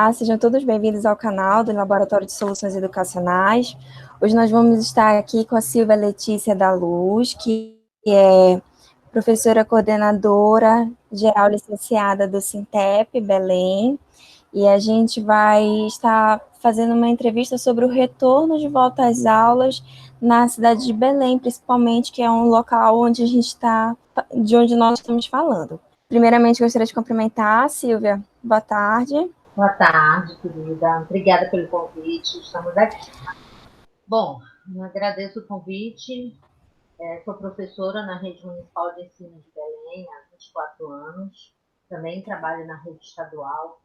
Olá, sejam todos bem-vindos ao canal do Laboratório de Soluções Educacionais. Hoje nós vamos estar aqui com a Silvia Letícia da Luz, que é professora coordenadora geral licenciada do Sintep, Belém, e a gente vai estar fazendo uma entrevista sobre o retorno de volta às aulas na cidade de Belém, principalmente, que é um local onde a gente está, de onde nós estamos falando. Primeiramente, gostaria de cumprimentar a Silvia. Boa tarde. Boa tarde, querida. Obrigada pelo convite. Estamos aqui. Bom, eu agradeço o convite. Sou professora na Rede Municipal de Ensino de Belém há 24 anos. Também trabalho na rede estadual.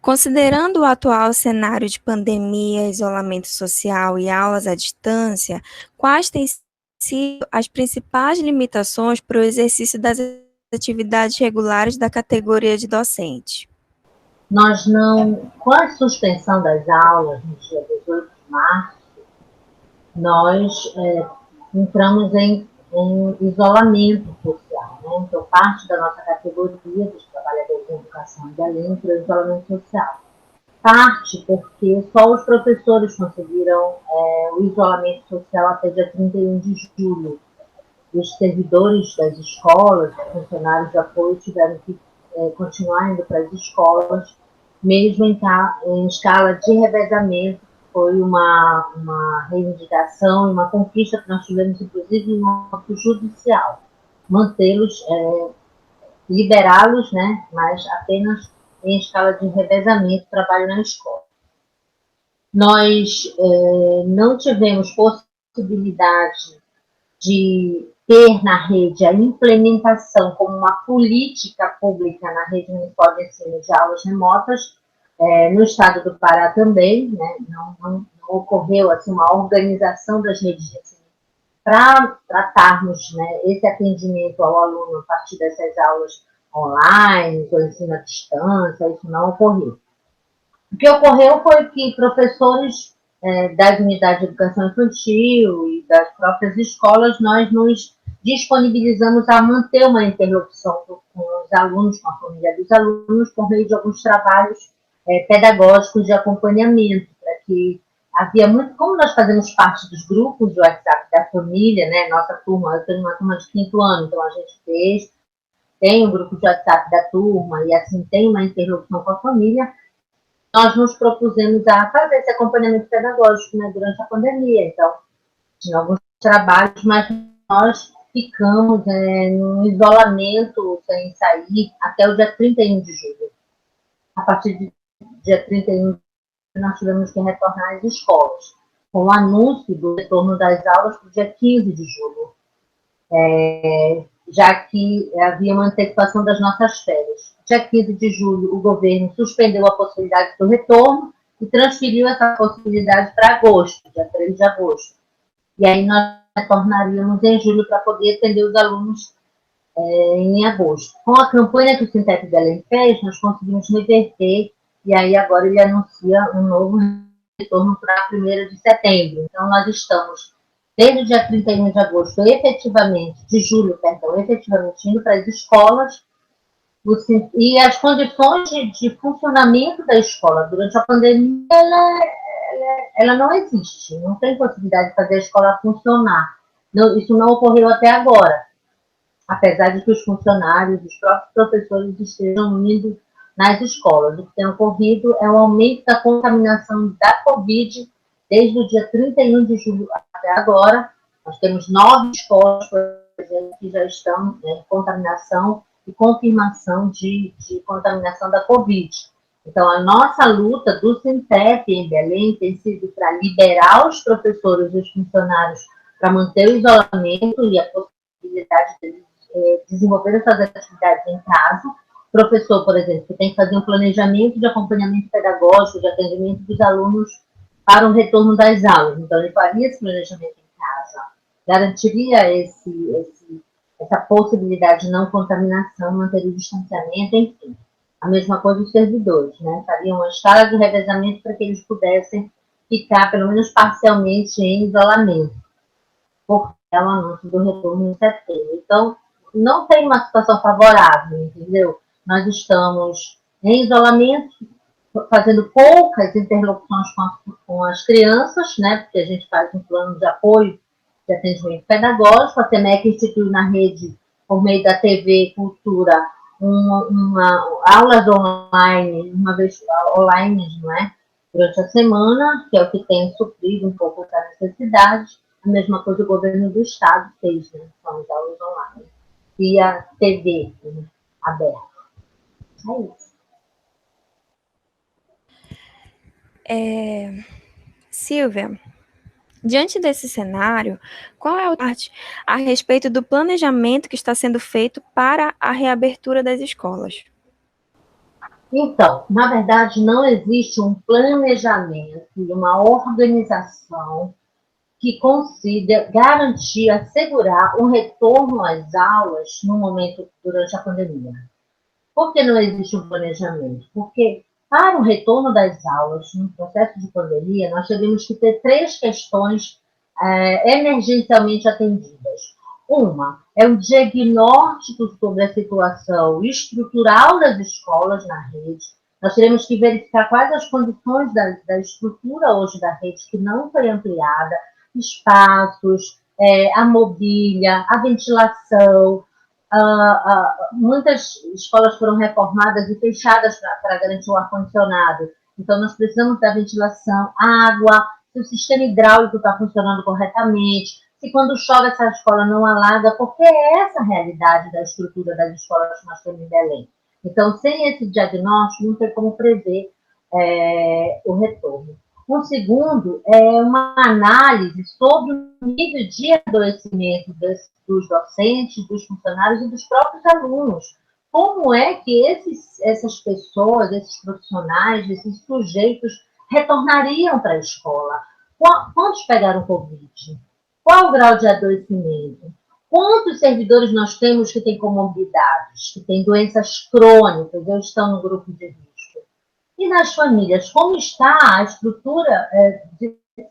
Considerando o atual cenário de pandemia, isolamento social e aulas à distância, quais têm sido as principais limitações para o exercício das atividades regulares da categoria de docente? Com a suspensão das aulas no dia 18 de março, nós entramos em isolamento social, né? Então, parte da nossa categoria dos trabalhadores de educação em Belém entrou em isolamento social. Parte porque só os professores conseguiram o isolamento social até dia 31 de julho. Os servidores das escolas, os funcionários de apoio tiveram que continuar indo para as escolas, mesmo em escala de revezamento. Foi uma reivindicação e uma conquista que nós tivemos, inclusive, no nosso judicial. Mantê-los, liberá-los, né, mas apenas em escala de revezamento, trabalho na escola. Nós não tivemos possibilidade de ter na rede a implementação como uma política pública na rede municipal de ensino de aulas remotas, no estado do Pará também, né? Não ocorreu assim, uma organização das redes de ensino para tratarmos, né, esse atendimento ao aluno a partir dessas aulas online, ou ensino à distância, isso não ocorreu. O que ocorreu foi que professores das unidades de educação infantil e das próprias escolas, nós nos disponibilizamos a manter uma interlocução com os alunos, com a família dos alunos, por meio de alguns trabalhos pedagógicos de acompanhamento, para que havia muito, como nós fazemos parte dos grupos de WhatsApp da família, né, nossa turma, eu tenho uma turma de 5º ano, então a gente tem um grupo de WhatsApp da turma e assim tem uma interlocução com a família. Nós nos propusemos a fazer esse acompanhamento pedagógico, né, durante a pandemia. Então, tinha alguns trabalhos, mas nós ficamos no isolamento sem sair até o dia 31 de julho. A partir do dia 31 de julho, nós tivemos que retornar às escolas, com o anúncio do retorno das aulas para o dia 15 de julho, já que havia uma antecipação das nossas férias. Dia 15 de julho, o governo suspendeu a possibilidade do retorno e transferiu essa possibilidade para agosto, dia 3 de agosto. E aí nós retornaríamos em julho para poder atender os alunos em agosto. Com a campanha que o Sintep Belém fez, nós conseguimos reverter, e aí agora ele anuncia um novo retorno para 1º de setembro. Então, nós estamos, desde o dia 31 de agosto, de julho, efetivamente indo para as escolas, e as condições de funcionamento da escola durante a pandemia, ela não existe, não tem possibilidade de fazer a escola funcionar. Isso não ocorreu até agora, apesar de que os funcionários, os próprios professores estejam indo nas escolas. O que tem ocorrido é o aumento da contaminação da Covid desde o dia 31 de julho até agora. Nós temos 9 escolas, por exemplo, que já estão em contaminação e confirmação de contaminação da Covid. Então, a nossa luta do Sintep em Belém tem sido para liberar os professores e os funcionários para manter o isolamento e a possibilidade de desenvolver essas atividades em casa. O professor, por exemplo, que tem que fazer um planejamento de acompanhamento pedagógico, de atendimento dos alunos para o retorno das aulas. Então, ele faria esse planejamento em casa, garantiria essa possibilidade de não contaminação, manter o distanciamento, enfim. A mesma coisa os servidores, né? Fariam uma escala de revezamento para que eles pudessem ficar, pelo menos parcialmente, em isolamento, porque é o anúncio do retorno em setembro. Então, não tem uma situação favorável, entendeu? Nós estamos em isolamento, fazendo poucas interlocuções com as crianças, né, porque a gente faz um plano de apoio de atendimento pedagógico. A SEMEC institui na rede, por meio da TV Cultura, aulas online, uma vez online, não é? Durante a semana, que é o que tem suprido um pouco essa necessidade. A mesma coisa o governo do estado fez, né? São as aulas online. E a TV, né, aberta. É isso. Silvia, diante desse cenário, qual é a parte a respeito do planejamento que está sendo feito para a reabertura das escolas? Então, na verdade, não existe um planejamento e uma organização que consiga garantir, assegurar um retorno às aulas no momento durante a pandemia. Por que não existe um planejamento? Porque para o retorno das aulas no processo de pandemia, nós tivemos que ter três questões emergencialmente atendidas. Uma é o diagnóstico sobre a situação estrutural das escolas na rede. Nós teremos que verificar quais as condições da estrutura hoje da rede que não foi ampliada, espaços, a mobília, a ventilação. Muitas escolas foram reformadas e fechadas para garantir o ar-condicionado. Então, nós precisamos da ventilação, água, se o sistema hidráulico está funcionando corretamente, se quando chove essa escola não alaga, porque é essa a realidade da estrutura das escolas que nós temos em Belém. Então, sem esse diagnóstico, não tem como prever o retorno. O segundo é uma análise sobre o nível de adoecimento dos docentes, dos funcionários e dos próprios alunos. Como é que essas pessoas, esses profissionais, esses sujeitos retornariam para a escola? Quantos pegaram Covid? Qual o grau de adoecimento? Quantos servidores nós temos que têm comorbidades, que têm doenças crônicas ou estão no grupo de risco? E nas famílias, como está a estrutura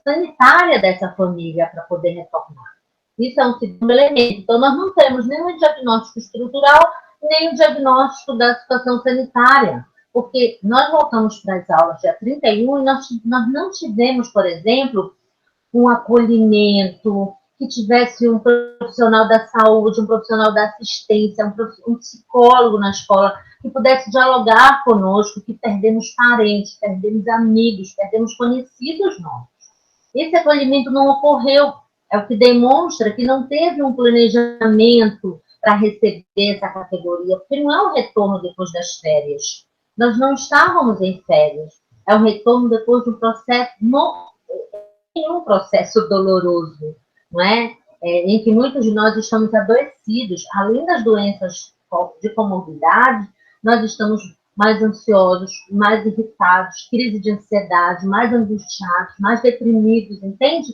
sanitária dessa família para poder retornar? Isso é um segundo elemento. Então, nós não temos nem o diagnóstico estrutural, nem o diagnóstico da situação sanitária, porque nós voltamos para as aulas dia 31 e nós não tivemos, por exemplo, um acolhimento, que tivesse um profissional da saúde, um profissional da assistência, um psicólogo na escola, que pudesse dialogar conosco, que perdemos parentes, perdemos amigos, perdemos conhecidos nossos. Esse acolhimento não ocorreu, é o que demonstra que não teve um planejamento para receber essa categoria, porque não é um retorno depois das férias. Nós não estávamos em férias, é um retorno depois de um processo, um processo doloroso, não é? Em que muitos de nós estamos adoecidos, além das doenças de comorbidade, nós estamos mais ansiosos, mais irritados, crise de ansiedade, mais angustiados, mais deprimidos, entende?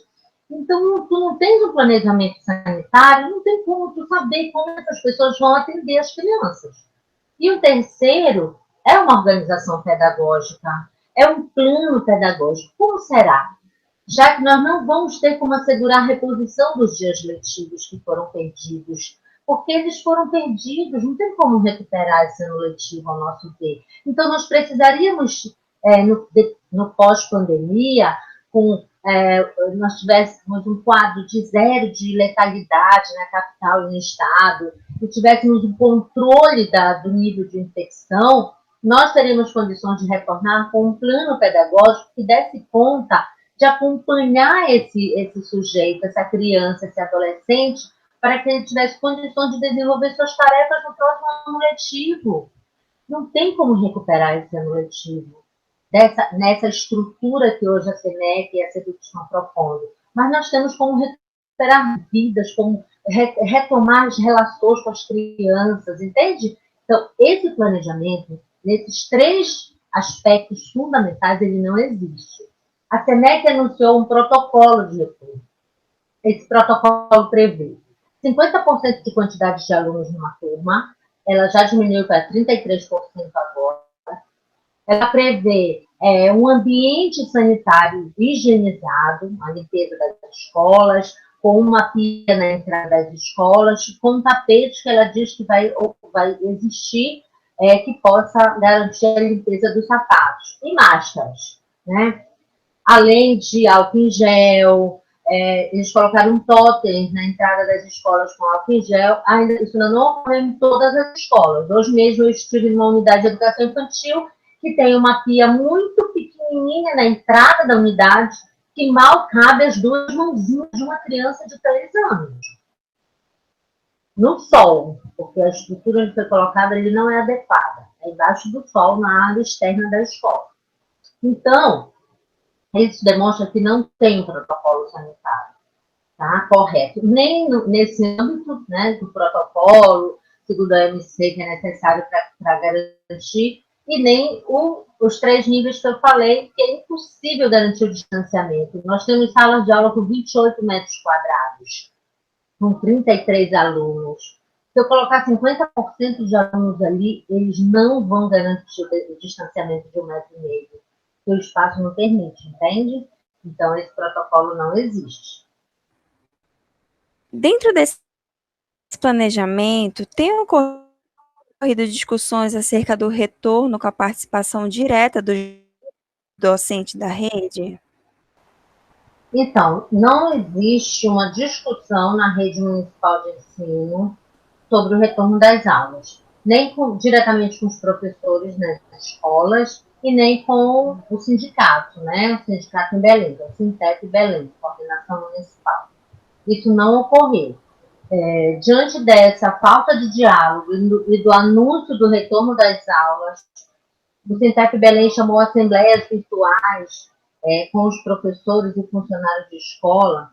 Então, tu não tens um planejamento sanitário, não tem como tu saber como essas pessoas vão atender as crianças. E o terceiro é uma organização pedagógica, é um plano pedagógico. Como será? Já que nós não vamos ter como assegurar a reposição dos dias letivos que foram perdidos, porque eles foram perdidos, não tem como recuperar esse ano letivo ao nosso ver. Então, nós precisaríamos, no pós-pandemia, nós tivéssemos um quadro de zero de letalidade na capital e no estado, e tivéssemos um controle do nível de infecção, nós teríamos condições de retornar com um plano pedagógico que desse conta de acompanhar esse sujeito, essa criança, esse adolescente, para que ele tivesse condições de desenvolver suas tarefas no próximo ano letivo. Não tem como recuperar esse ano letivo nessa estrutura que hoje a SEMEC e a SEDUC estão propondo. Mas nós temos como recuperar vidas, como retomar as relações com as crianças, entende? Então, esse planejamento, nesses três aspectos fundamentais, ele não existe. A SEMEC anunciou um protocolo de retorno. Esse protocolo prevê 50% de quantidade de alunos numa turma, ela já diminuiu para 33% agora. Ela prevê um ambiente sanitário higienizado, a limpeza das escolas, com uma pia na entrada das escolas, com tapetes que ela diz que vai existir que possa garantir a limpeza dos sapatos. E máscaras, né? Além de álcool em gel, eles colocaram totens na entrada das escolas com álcool em gel. Ainda isso não ocorreu em todas as escolas. Hoje mesmo eu estive numa unidade de educação infantil que tem uma pia muito pequenininha na entrada da unidade, que mal cabe as duas mãozinhas de uma criança de 3 anos. No sol, porque a estrutura onde foi colocada ele não é adequada. É embaixo do sol, na área externa da escola. Então, isso demonstra que não tem um protocolo sanitário, tá? Correto. Nem nesse âmbito, né, do protocolo, segundo a OMC, que é necessário para garantir, e nem os 3 níveis que eu falei, que é impossível garantir o distanciamento. Nós temos salas de aula com 28 metros quadrados, com 33 alunos. Se eu colocar 50% de alunos ali, eles não vão garantir o distanciamento de 1,5 metro. Que o espaço não permite, entende? Então, esse protocolo não existe. Dentro desse planejamento, tem ocorrido discussões acerca do retorno com a participação direta do docente da rede? Então, não existe uma discussão na rede municipal de ensino sobre o retorno das aulas, nem diretamente com os professores nas escolas e nem com o sindicato, né? O sindicato em Belém, o Sintep Belém, Coordenação Municipal. Isso não ocorreu. Diante dessa falta de diálogo e do anúncio do retorno das aulas, o Sintep Belém chamou assembleias virtuais com os professores e funcionários de escola,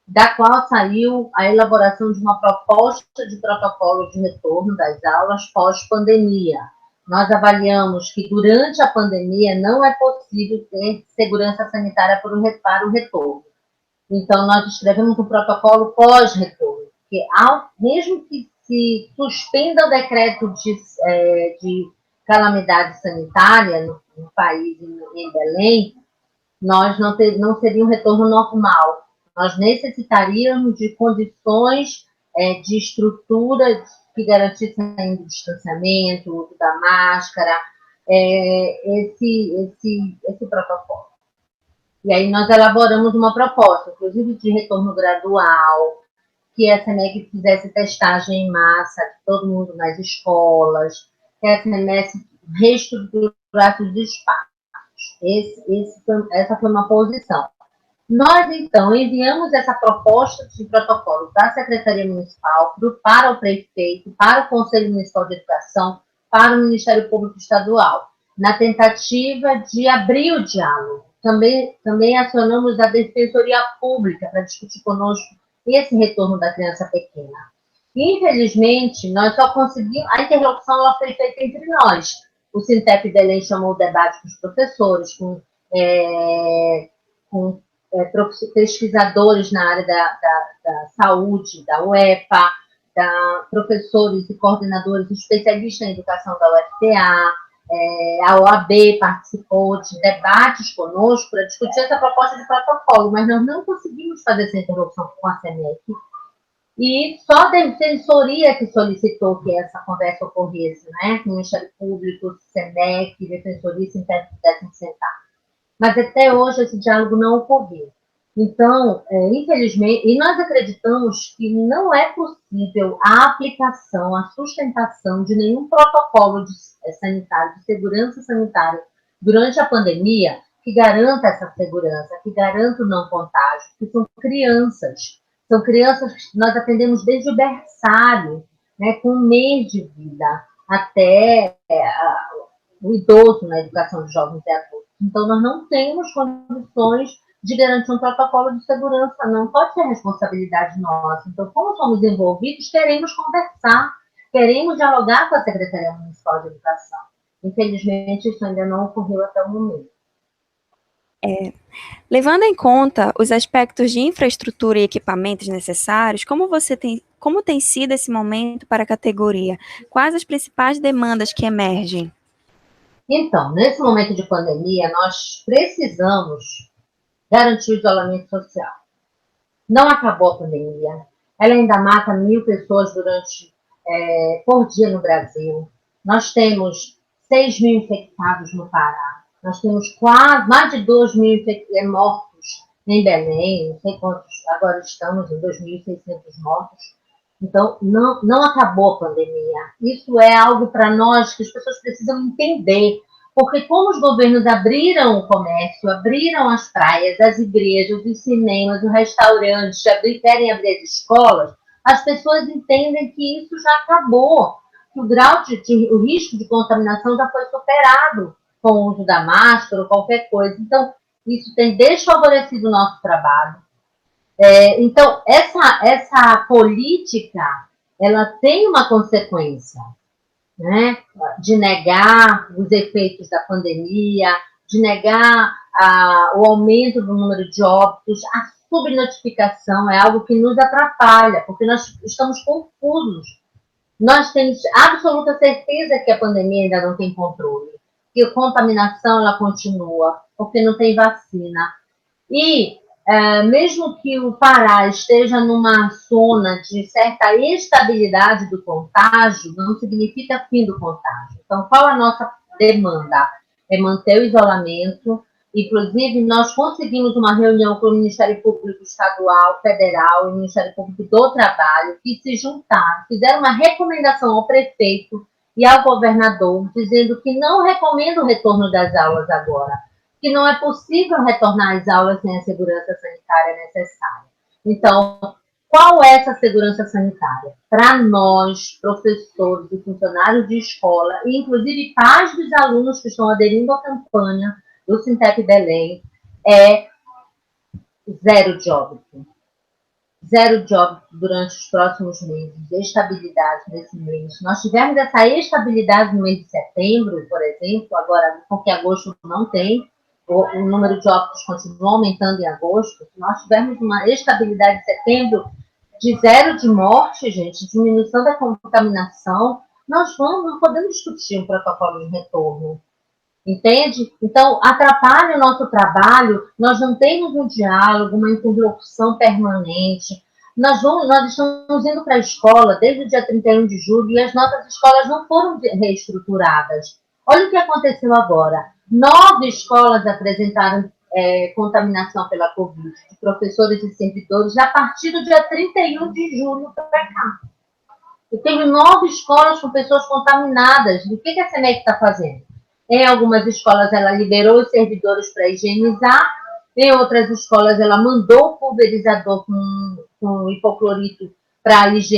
da qual saiu a elaboração de uma proposta de protocolo de retorno das aulas pós-pandemia. Nós avaliamos que durante a pandemia não é possível ter segurança sanitária para o retorno. Então, nós escrevemos um protocolo pós-retorno, que mesmo que se suspenda o decreto de calamidade sanitária no país, em Belém, nós não seria um retorno normal. Nós necessitaríamos de condições de estrutura que garantissem o distanciamento, o uso da máscara, esse protocolo. E aí nós elaboramos uma proposta, inclusive de retorno gradual, que a SEMEC fizesse testagem em massa de todo mundo nas escolas, que a SEMEC reestruturasse os espaços. Essa foi uma posição. Nós, então, enviamos essa proposta de protocolo da Secretaria Municipal para o prefeito, para o Conselho Municipal de Educação, para o Ministério Público Estadual, na tentativa de abrir o diálogo. Também acionamos a Defensoria Pública para discutir conosco esse retorno da criança pequena. Infelizmente, nós só conseguimos... A interlocução ela foi feita entre nós. O Sintep Belém chamou o debate com os professores, com pesquisadores na área da saúde, da UEPA, professores e coordenadores especialistas em educação da UFPA, a OAB participou de debates conosco para discutir essa proposta de protocolo, mas nós não conseguimos fazer essa interlocução com a SEMEC. E só a Defensoria que solicitou que essa conversa ocorresse, né? Que o Ministério Público, SEMEC, Defensoria e Sintep pudessem sentar. Mas até hoje esse diálogo não ocorreu. Então, infelizmente, e nós acreditamos que não é possível a aplicação, a sustentação de nenhum protocolo sanitário, de segurança sanitária durante a pandemia que garanta essa segurança, que garanta o não contágio, que são crianças que nós atendemos desde o berçário, né, com 1 mês de vida, até o idoso na educação de jovens e adultos. Então, nós não temos condições de garantir um protocolo de segurança, não pode ser responsabilidade nossa. Então, como somos envolvidos, queremos conversar, queremos dialogar com a Secretaria Municipal de Educação. Infelizmente, isso ainda não ocorreu até o momento. Levando em conta os aspectos de infraestrutura e equipamentos necessários, como tem sido esse momento para a categoria? Quais as principais demandas que emergem? Então, nesse momento de pandemia, nós precisamos garantir o isolamento social. Não acabou a pandemia. Ela ainda mata 1.000 pessoas por dia no Brasil. Nós temos 6 mil infectados no Pará. Nós temos quase mais de 2 mil mortos em Belém. Não sei quantos, agora estamos em 2.600 mortos. Então, não acabou a pandemia. Isso é algo para nós que as pessoas precisam entender. Porque como os governos abriram o comércio, abriram as praias, as igrejas, os cinemas, os restaurantes, querem abrir as escolas, as pessoas entendem que isso já acabou, que o risco de contaminação já foi superado com o uso da máscara ou qualquer coisa. Então, isso tem desfavorecido o nosso trabalho. Então, essa política, ela tem uma consequência, né, de negar os efeitos da pandemia, de negar o aumento do número de óbitos, a subnotificação é algo que nos atrapalha, porque nós estamos confusos. Nós temos absoluta certeza que a pandemia ainda não tem controle, que a contaminação ela continua, porque não tem vacina. E mesmo que o Pará esteja numa zona de certa estabilidade do contágio, não significa fim do contágio. Então, qual a nossa demanda? É manter o isolamento. Inclusive, nós conseguimos uma reunião com o Ministério Público Estadual, Federal e o Ministério Público do Trabalho, que se juntaram, fizeram uma recomendação ao prefeito e ao governador, dizendo que não recomenda o retorno das aulas agora, que não é possível retornar às aulas sem a segurança sanitária necessária. Então, qual é essa segurança sanitária? Para nós, professores e funcionários de escola, e inclusive pais dos alunos que estão aderindo à campanha do Sintep Belém, é zero de óbito. Zero de óbito durante os próximos meses, estabilidade nesse mês. Nós tivemos essa estabilidade no mês de setembro, por exemplo, agora, porque agosto não tem, o número de óbitos continua aumentando em agosto. Nós tivemos uma estabilidade em setembro de zero de morte, gente, diminuição da contaminação. Nós não podemos discutir um protocolo de retorno. Entende? Então, atrapalha o nosso trabalho, nós não temos um diálogo, uma interlocução permanente. Nós estamos indo para a escola desde o dia 31 de julho e as nossas escolas não foram reestruturadas. Olha o que aconteceu agora. 9 escolas apresentaram contaminação pela Covid, de professores e servidores, a partir do dia 31 de julho para cá. Eu tenho 9 escolas com pessoas contaminadas. O que a SEMEC está fazendo? Em algumas escolas, ela liberou os servidores para higienizar. Em outras escolas, ela mandou o pulverizador com hipoclorito para os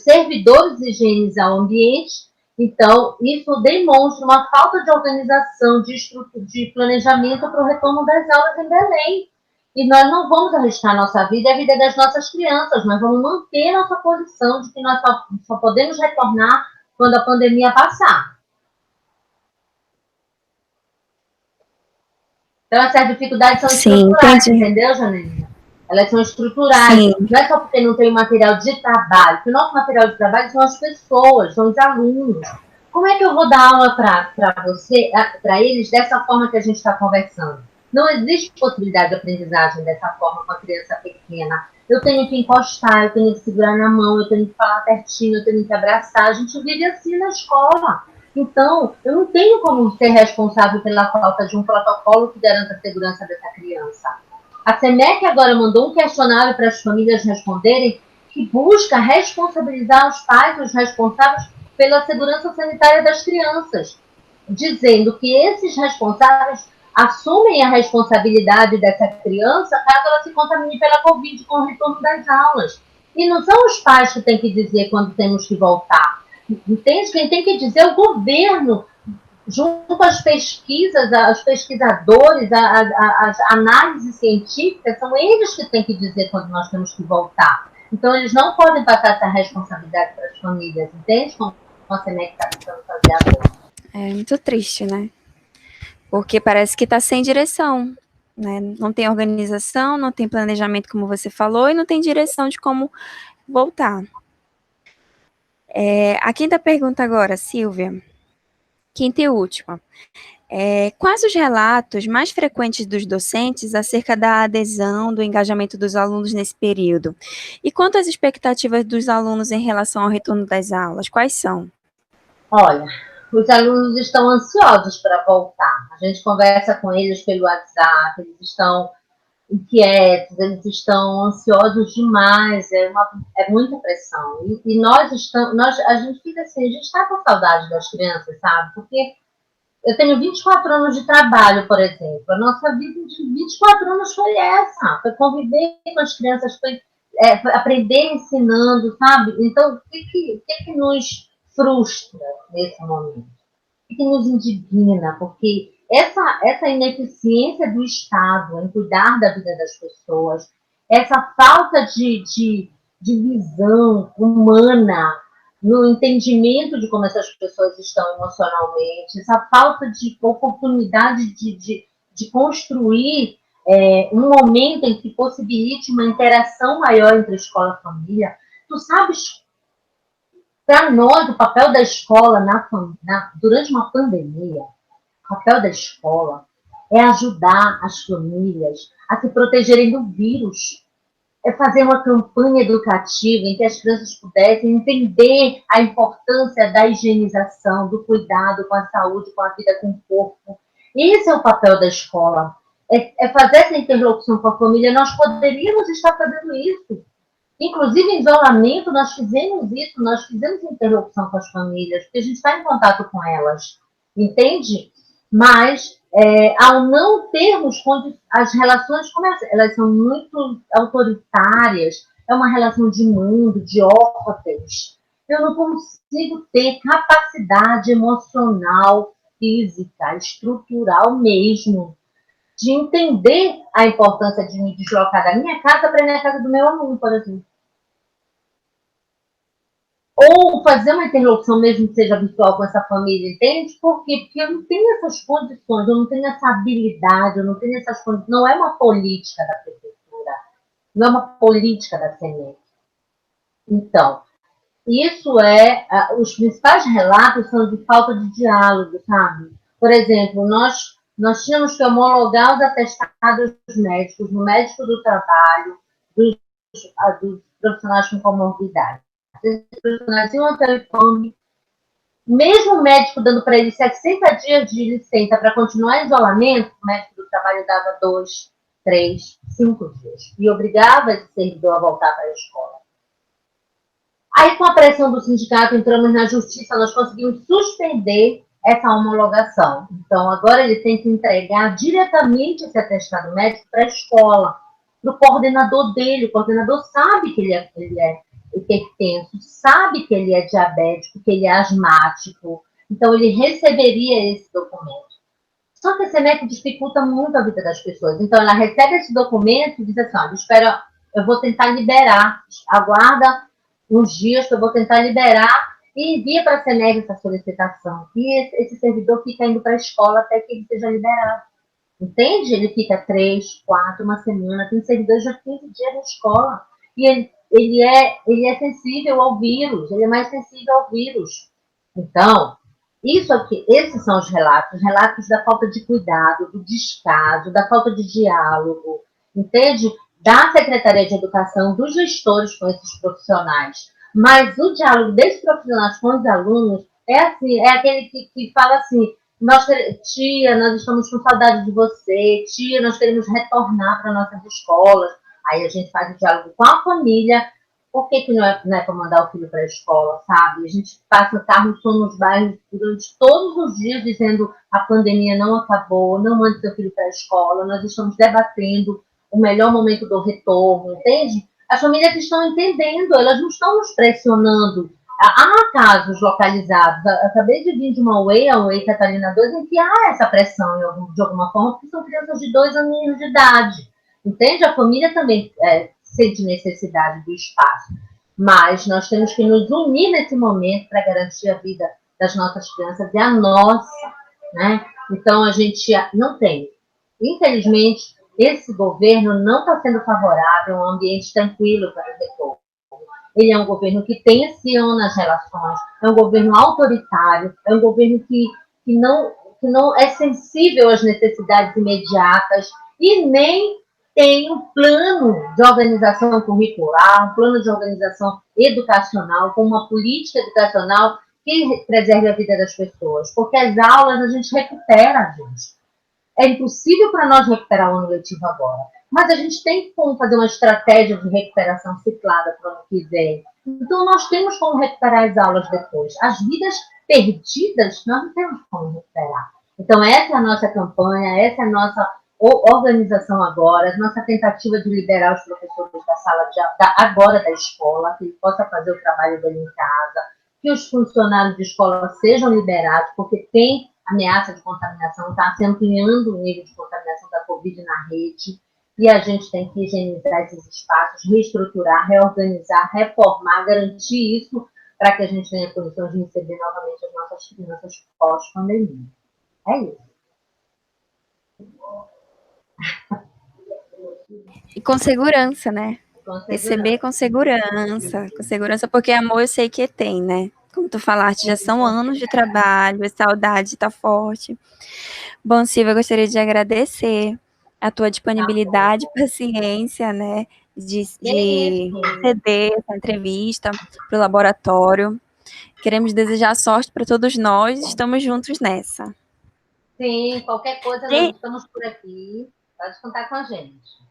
servidores higienizar o ambiente. Então, isso demonstra uma falta de organização, de planejamento para o retorno das aulas em Belém. E nós não vamos arriscar a nossa vida e a vida das nossas crianças. Nós vamos manter nossa posição de que nós só podemos retornar quando a pandemia passar. Então, essas dificuldades são estruturais, entendeu, Janine? Elas são estruturais. Sim. Não é só porque não tem material de trabalho. Porque o nosso material de trabalho são as pessoas, são os alunos. Como é que eu vou dar aula para eles dessa forma que a gente está conversando? Não existe possibilidade de aprendizagem dessa forma com a criança pequena. Eu tenho que encostar, eu tenho que segurar na mão, eu tenho que falar pertinho, eu tenho que abraçar. A gente vive assim na escola. Então, eu não tenho como ser responsável pela falta de um protocolo que garanta a segurança dessa criança. A SEMEC agora mandou um questionário para as famílias responderem que busca responsabilizar os pais, os responsáveis pela segurança sanitária das crianças, dizendo que esses responsáveis assumem a responsabilidade dessa criança caso ela se contamine pela Covid com o retorno das aulas. E não são os pais que têm que dizer quando temos que voltar. Entende? Quem tem que dizer é o governo, junto às pesquisas, aos pesquisadores, às análises científicas, são eles que têm que dizer quando nós temos que voltar. Então, eles não podem passar essa responsabilidade para as famílias, entende? Como a SEMEC está tentando fazer agora. É muito triste, né? Porque parece que está sem direção, né? Não tem organização, não tem planejamento, como você falou, e não tem direção de como voltar. A quinta pergunta agora, Silvia. Quinta e última. Quais os relatos mais frequentes dos docentes acerca da adesão, do engajamento dos alunos nesse período? E quanto às expectativas dos alunos em relação ao retorno das aulas? Quais são? Olha, Os alunos estão ansiosos para voltar. A gente conversa com eles pelo WhatsApp, eles estão inquietos, eles estão ansiosos demais, é muita pressão. E a gente fica assim, a gente está com saudade das crianças, sabe? Porque eu tenho 24 anos de trabalho, por exemplo. A nossa vida de 24 anos foi essa. Foi conviver com as crianças, foi aprender ensinando, sabe? Então, o que nos frustra nesse momento? O que nos indigna? Porque essa ineficiência do Estado em cuidar da vida das pessoas, essa falta de visão humana no entendimento de como essas pessoas estão emocionalmente, essa falta de oportunidade de construir um momento em que possibilite uma interação maior entre escola e família. Tu sabes, para nós, o papel da escola durante uma pandemia, o papel da escola é ajudar as famílias a se protegerem do vírus. É fazer uma campanha educativa em que as crianças pudessem entender a importância da higienização, do cuidado com a saúde, com a vida, com o corpo. Esse é o papel da escola. É fazer essa interlocução com a família. Nós poderíamos estar fazendo isso. Inclusive, em isolamento, nós fizemos isso, nós fizemos interlocução com as famílias, porque a gente está em contato com elas, entende? Mas, ao não termos as relações, elas são muito autoritárias, é uma relação de mundo, de ordens. Eu não consigo ter capacidade emocional, física, estrutural mesmo, de entender a importância de me deslocar da minha casa para ir na casa do meu aluno, por exemplo. Ou fazer uma interlocução, mesmo que seja virtual, com essa família, entende? Por quê? Porque eu não tenho essas condições, eu não tenho essa habilidade, eu não tenho essas condições. Não é uma política da prefeitura, não é uma política da CEMEC. Então, os principais relatos são de falta de diálogo, sabe? Por exemplo, nós tínhamos que homologar os atestados médicos no médico do trabalho, dos profissionais com comorbidade. Esses profissionais iam ao telefone, mesmo o médico dando para eles 60 dias de licença para continuar em isolamento, o médico do trabalho dava 2, 3, 5 dias e obrigava esse servidor a voltar para a escola. Aí, com a pressão do sindicato, entramos na justiça, nós conseguimos suspender essa homologação. Então, agora ele tem que entregar diretamente esse atestado médico para a escola, para o coordenador dele. O coordenador sabe que ele é hipertenso, sabe que ele é diabético, que ele é asmático. Então, ele receberia esse documento. Só que a CEMEC dificulta muito a vida das pessoas. Então, ela recebe esse documento e diz assim, olha, espera, eu vou tentar liberar, aguarda uns dias que eu vou tentar liberar e envia para a CEMEG essa solicitação. E esse servidor fica indo para a escola até que ele seja liberado. Entende? Ele fica 3, 4, uma semana, tem servidor já 15 dias na escola. E ele é sensível ao vírus, ele é mais sensível ao vírus. Então, esses são os relatos da falta de cuidado, do descaso, da falta de diálogo, entende? Da Secretaria de Educação, dos gestores com esses profissionais. Mas o diálogo desses profissionais com os alunos é assim, é aquele que fala assim, tia, nós estamos com saudade de você, tia, nós queremos retornar para nossas escolas. Aí a gente faz o diálogo com a família. Por que não é para mandar o filho para a escola, sabe? A gente passa o carro som nos bairros durante todos os dias dizendo a pandemia não acabou, não mande seu filho para a escola, nós estamos debatendo o melhor momento do retorno, entende? As famílias estão entendendo, elas não estão nos pressionando. Há casos localizados. Eu acabei de vir de uma UEI, a UEI Catarina 2, em que há essa pressão de alguma forma, porque são crianças de 2 aninhos de idade. Entende? A família também sente necessidade do espaço. Mas nós temos que nos unir nesse momento para garantir a vida das nossas crianças e a nossa, né? Então, a gente não tem. Infelizmente, esse governo não está sendo favorável a um ambiente tranquilo para o retorno. Ele é um governo que tensiona as relações, é um governo autoritário, é um governo que não é sensível às necessidades imediatas e nem tem um plano de organização curricular, um plano de organização educacional, com uma política educacional que preserve a vida das pessoas, porque as aulas a gente recupera, gente. É impossível para nós recuperar o ano letivo agora, mas a gente tem como fazer uma estratégia de recuperação ciclada para o ano que vem. Então, nós temos como recuperar as aulas depois. As vidas perdidas, nós não temos como recuperar. Então, essa é a nossa campanha, essa é a nossa organização agora, nossa tentativa de liberar os professores da sala agora da escola, que ele possa fazer o trabalho dele em casa, que os funcionários de escola sejam liberados, porque tem ameaça de contaminação, está se ampliando o nível de contaminação da Covid na rede, e a gente tem que higienizar esses espaços, reestruturar, reorganizar, reformar, garantir isso para que a gente tenha condições de receber novamente as nossas crianças pós-pandemia. É isso. E com segurança, né? Com segurança. Receber com segurança, porque amor eu sei que tem, né? Como tu falaste, já são anos de trabalho, a saudade tá forte. Bom, Silvia, eu gostaria de agradecer a tua disponibilidade e paciência, né? De ceder essa entrevista para o laboratório. Queremos desejar sorte para todos nós, estamos juntos nessa. Sim, qualquer coisa nós estamos por aqui. Pode contar com a gente.